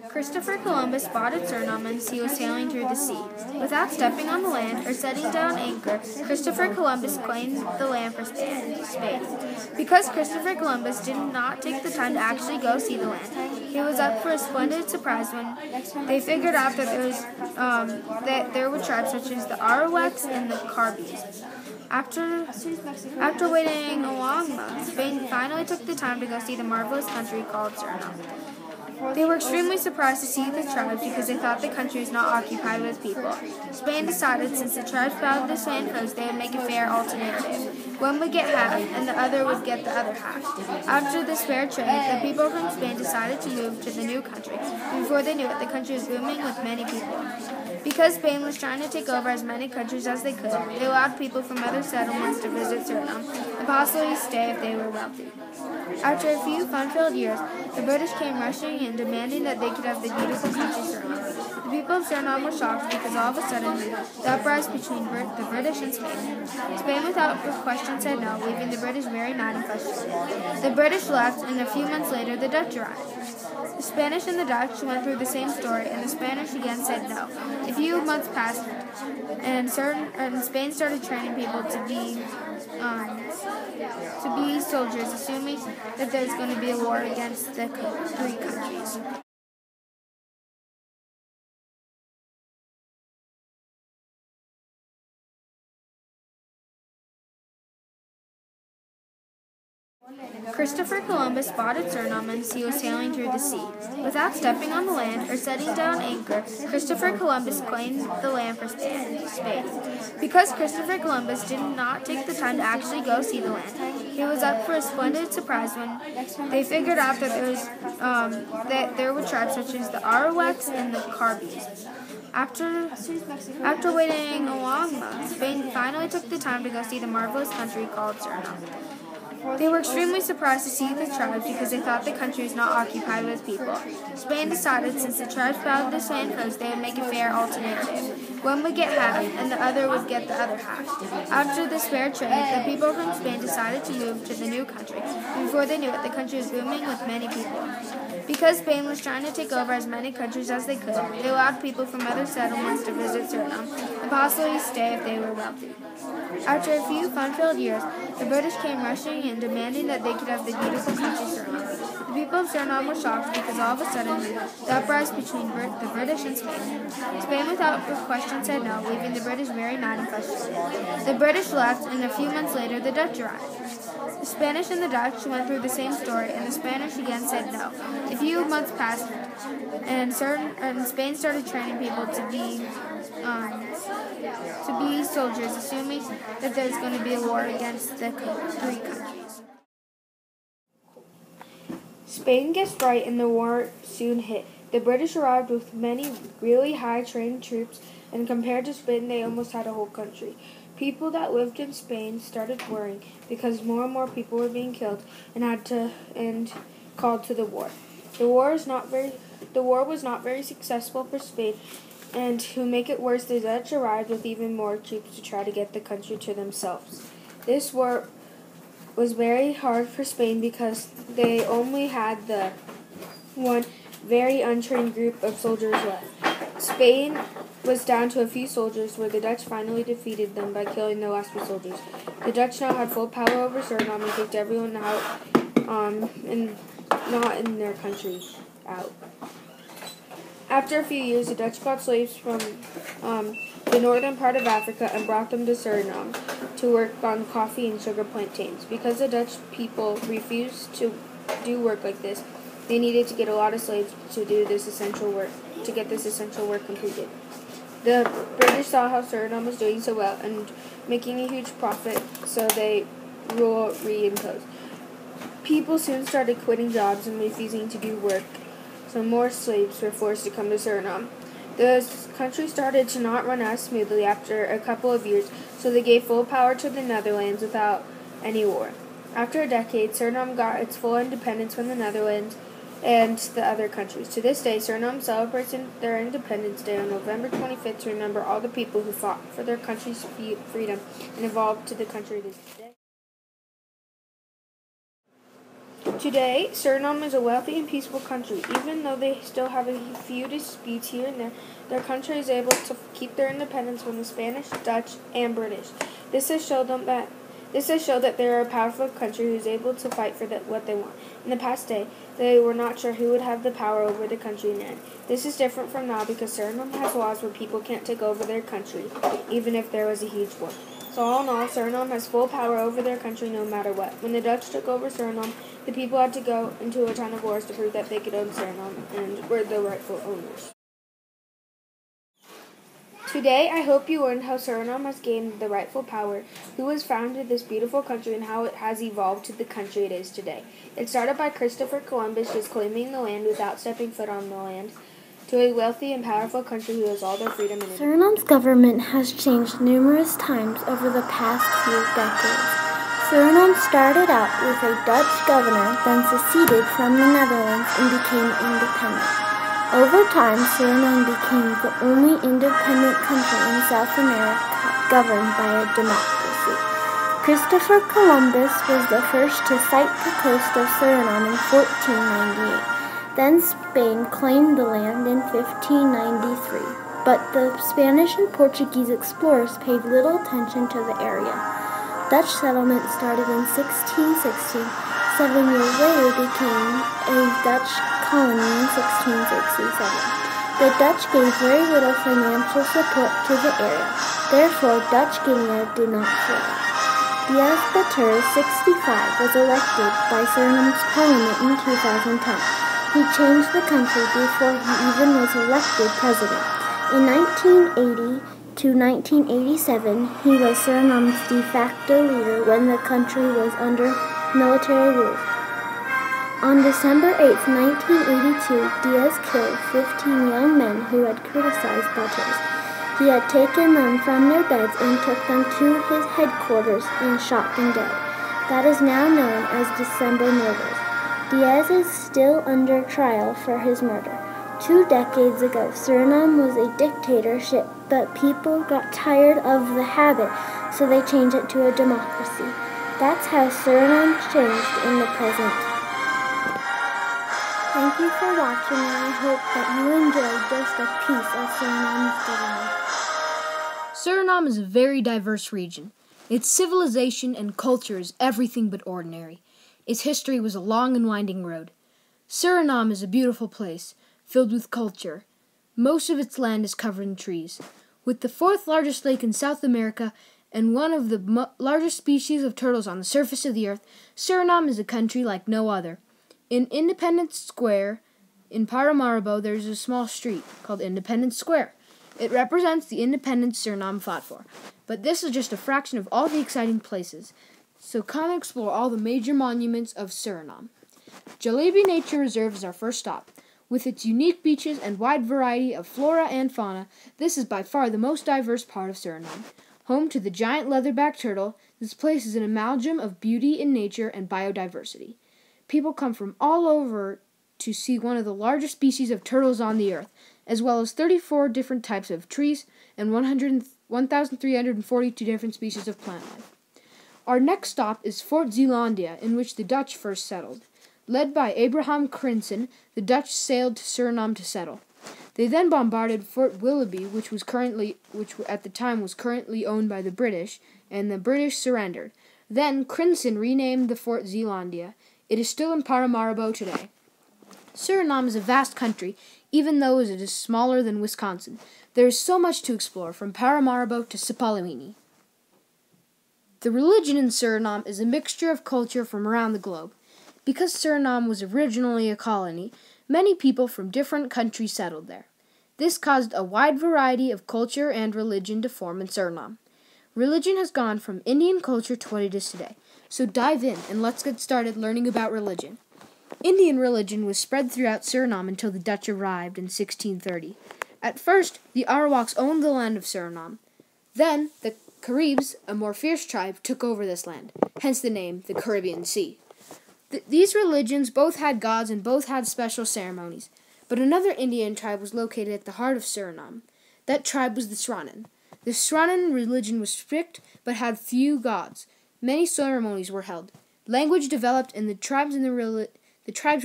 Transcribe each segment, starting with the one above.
Christopher Columbus spotted Suriname as he was sailing through the sea. Without stepping on the land or setting down anchor, Christopher Columbus claimed the land for Spain. Because Christopher Columbus did not take the time to actually go see the land, he was up for a splendid surprise when they figured out that there were tribes such as the Arawaks and the Carbis. After waiting a long month, Spain finally took the time to go see the marvelous country called Suriname. They were extremely surprised to see the tribes because they thought the country was not occupied with people. Spain decided since the tribes bowed this land first, they would make a fair alternative. One would get half, and the other would get the other half. After this fair trade, the people from Spain decided to move to the new country. Before they knew it, the country was booming with many people. Because Spain was trying to take over as many countries as they could, they allowed people from other settlements to visit Suriname and possibly stay if they were wealthy. After a few fun-filled years, the British came rushing in, demanding that they could have the beautiful country Suriname. The people of Suriname were shocked because all of a sudden, the uprising between the British and Spain. Spain without question said no, leaving the British very mad and frustrated. The British left, and a few months later, the Dutch arrived. The Spanish and the Dutch went through the same story, and the Spanish again said no. A few months passed, and Spain started training people to be soldiers, assuming that there's going to be a war against the three countries. Christopher Columbus spotted Suriname as he was sailing through the sea. Without stepping on the land or setting down anchor, Christopher Columbus claimed the land for Spain. Because Christopher Columbus did not take the time to actually go see the land, he was up for a splendid surprise when they figured out that there were tribes such as the Arawaks and the Carbis. After waiting a long month, Spain finally took the time to go see the marvelous country called Suriname. They were extremely surprised to see the tribes because they thought the country was not occupied with people. Spain decided since the tribes bowed this land first, they would make a fair alternative. One would get half, and the other would get the other half. After this fair trade, the people from Spain decided to move to the new country. Before they knew it, the country was booming with many people. Because Spain was trying to take over as many countries as they could, they allowed people from other settlements to visit Suriname and possibly stay if they were wealthy. After a few fun-filled years, the British came rushing in, demanding that they could have the beautiful country Suriname. The people of Suriname were shocked because all of a sudden, the uprising between the British and Spain. Spain without question said no, leaving the British very mad and frustrated. The British left, and a few months later, the Dutch arrived. The Spanish and the Dutch went through the same story, and the Spanish again said no. A few months passed, and Spain started training people to be soldiers, assuming that there's going to be a war against the three countries. Spain guessed right, and the war soon hit. The British arrived with many really high-trained troops, and compared to Spain, they almost had a whole country. People that lived in Spain started worrying because more and more people were being killed and called to the war. The war was not very successful for Spain, and to make it worse, the Dutch arrived with even more troops to try to get the country to themselves. This war was very hard for Spain because they only had the one very untrained group of soldiers left. Spain was down to a few soldiers where the Dutch finally defeated them by killing the last few soldiers. The Dutch now had full power over Suriname and kicked everyone out and not in their country out. After a few years, the Dutch got slaves from the northern part of Africa and brought them to Suriname to work on coffee and sugar plantains. Because the Dutch people refused to do work like this, they needed to get a lot of slaves to do this essential work, to get this essential work completed. The British saw how Suriname was doing so well and making a huge profit, so they rule reimposed. People soon started quitting jobs and refusing to do work, so more slaves were forced to come to Suriname. The country started to not run as smoothly after a couple of years, so they gave full power to the Netherlands without any war. After a decade, Suriname got its full independence from the Netherlands and the other countries. To this day, Suriname celebrates their Independence Day on November 25th to remember all the people who fought for their country's freedom and evolved to the country it is today. Today, Suriname is a wealthy and peaceful country. Even though they still have a few disputes here and there, their country is able to keep their independence from the Spanish, Dutch, and British. This has showed that they are a powerful country who is able to fight for what they want. In the past day, they were not sure who would have the power over the country in the end. This is different from now because Suriname has laws where people can't take over their country, even if there was a huge war. So all in all, Suriname has full power over their country no matter what. When the Dutch took over Suriname, the people had to go into a ton of wars to prove that they could own Suriname and were the rightful owners. Today, I hope you learned how Suriname has gained the rightful power, who has founded this beautiful country, and how it has evolved to the country it is today. It started by Christopher Columbus just claiming the land without stepping foot on the land, to a wealthy and powerful country who has all their freedom and Suriname's government has changed numerous times over the past few decades. Suriname started out with a Dutch governor, then seceded from the Netherlands and became independent. Over time, Suriname became the only independent country in South America governed by a democracy. Christopher Columbus was the first to sight the coast of Suriname in 1498. Then Spain claimed the land in 1593, but the Spanish and Portuguese explorers paid little attention to the area. Dutch settlement started in 1660. 7 years later became a Dutch colony in 1667. The Dutch gave very little financial support to the area. Therefore, Dutch Guinea did not flourish. Diaz Batur, 65, was elected by Suriname's parliament in 2010. He changed the country before he even was elected president. In 1980 to 1987, he was Suriname's de facto leader when the country was under military rule. On December 8, 1982, Diaz killed 15 young men who had criticized Batur. He had taken them from their beds and took them to his headquarters and shot them dead. That is now known as December murders. Diaz is still under trial for his murder. 2 decades ago, Suriname was a dictatorship, but people got tired of the habit, so they changed it to a democracy. That's how Suriname changed in the present. Thank you for watching, and I hope that you enjoyed just a piece of Suriname's government. Suriname is a very diverse region. Its civilization and culture is everything but ordinary. Its history was a long and winding road. Suriname is a beautiful place, filled with culture. Most of its land is covered in trees. With the 4th largest lake in South America and one of the largest species of turtles on the surface of the earth, Suriname is a country like no other. In Independence Square, in Paramaribo, there is a small street called Independence Square. It represents the independence Suriname fought for. But this is just a fraction of all the exciting places. So come and explore all the major monuments of Suriname. Jalebi Nature Reserve is our first stop. With its unique beaches and wide variety of flora and fauna, this is by far the most diverse part of Suriname. Home to the giant leatherback turtle, this place is an amalgam of beauty in nature and biodiversity. People come from all over to see one of the largest species of turtles on the earth, as well as 34 different types of trees and 1,342 different species of plant life. Our next stop is Fort Zeelandia, in which the Dutch first settled. Led by Abraham Crinsen, the Dutch sailed to Suriname to settle. They then bombarded Fort Willoughby, which at the time was currently owned by the British, and the British surrendered. Then Crinsen renamed the Fort Zeelandia. It is still in Paramaribo today. Suriname is a vast country, even though it is smaller than Wisconsin. There is so much to explore, from Paramaribo to Sipalimini. The religion in Suriname is a mixture of culture from around the globe. Because Suriname was originally a colony, many people from different countries settled there. This caused a wide variety of culture and religion to form in Suriname. Religion has gone from Indian culture to what it is today. So dive in and let's get started learning about religion. Indian religion was spread throughout Suriname until the Dutch arrived in 1630. At first, the Arawaks owned the land of Suriname. Then, the Caribs, a more fierce tribe, took over this land, hence the name the Caribbean Sea. These religions both had gods and both had special ceremonies, but another Indian tribe was located at the heart of Suriname. That tribe was the Sranan. The Sranan religion was strict but had few gods. Many ceremonies were held. Language developed, and the tribe's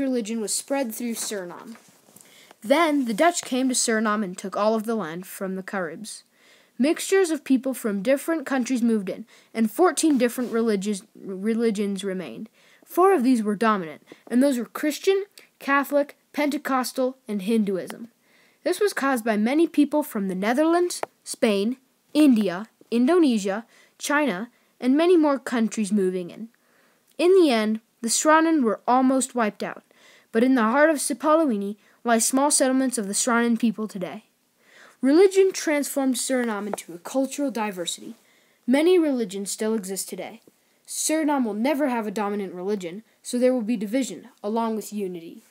religion was spread through Suriname. Then the Dutch came to Suriname and took all of the land from the Caribs. Mixtures of people from different countries moved in, and 14 different religions remained. 4 of these were dominant, and those were Christian, Catholic, Pentecostal, and Hinduism. This was caused by many people from the Netherlands, Spain, India, Indonesia, China, and many more countries moving in. In the end, the Sranan were almost wiped out, but in the heart of Sipaliwini lie small settlements of the Sranan people today. Religion transformed Suriname into a cultural diversity. Many religions still exist today. Suriname will never have a dominant religion, so there will be division along with unity.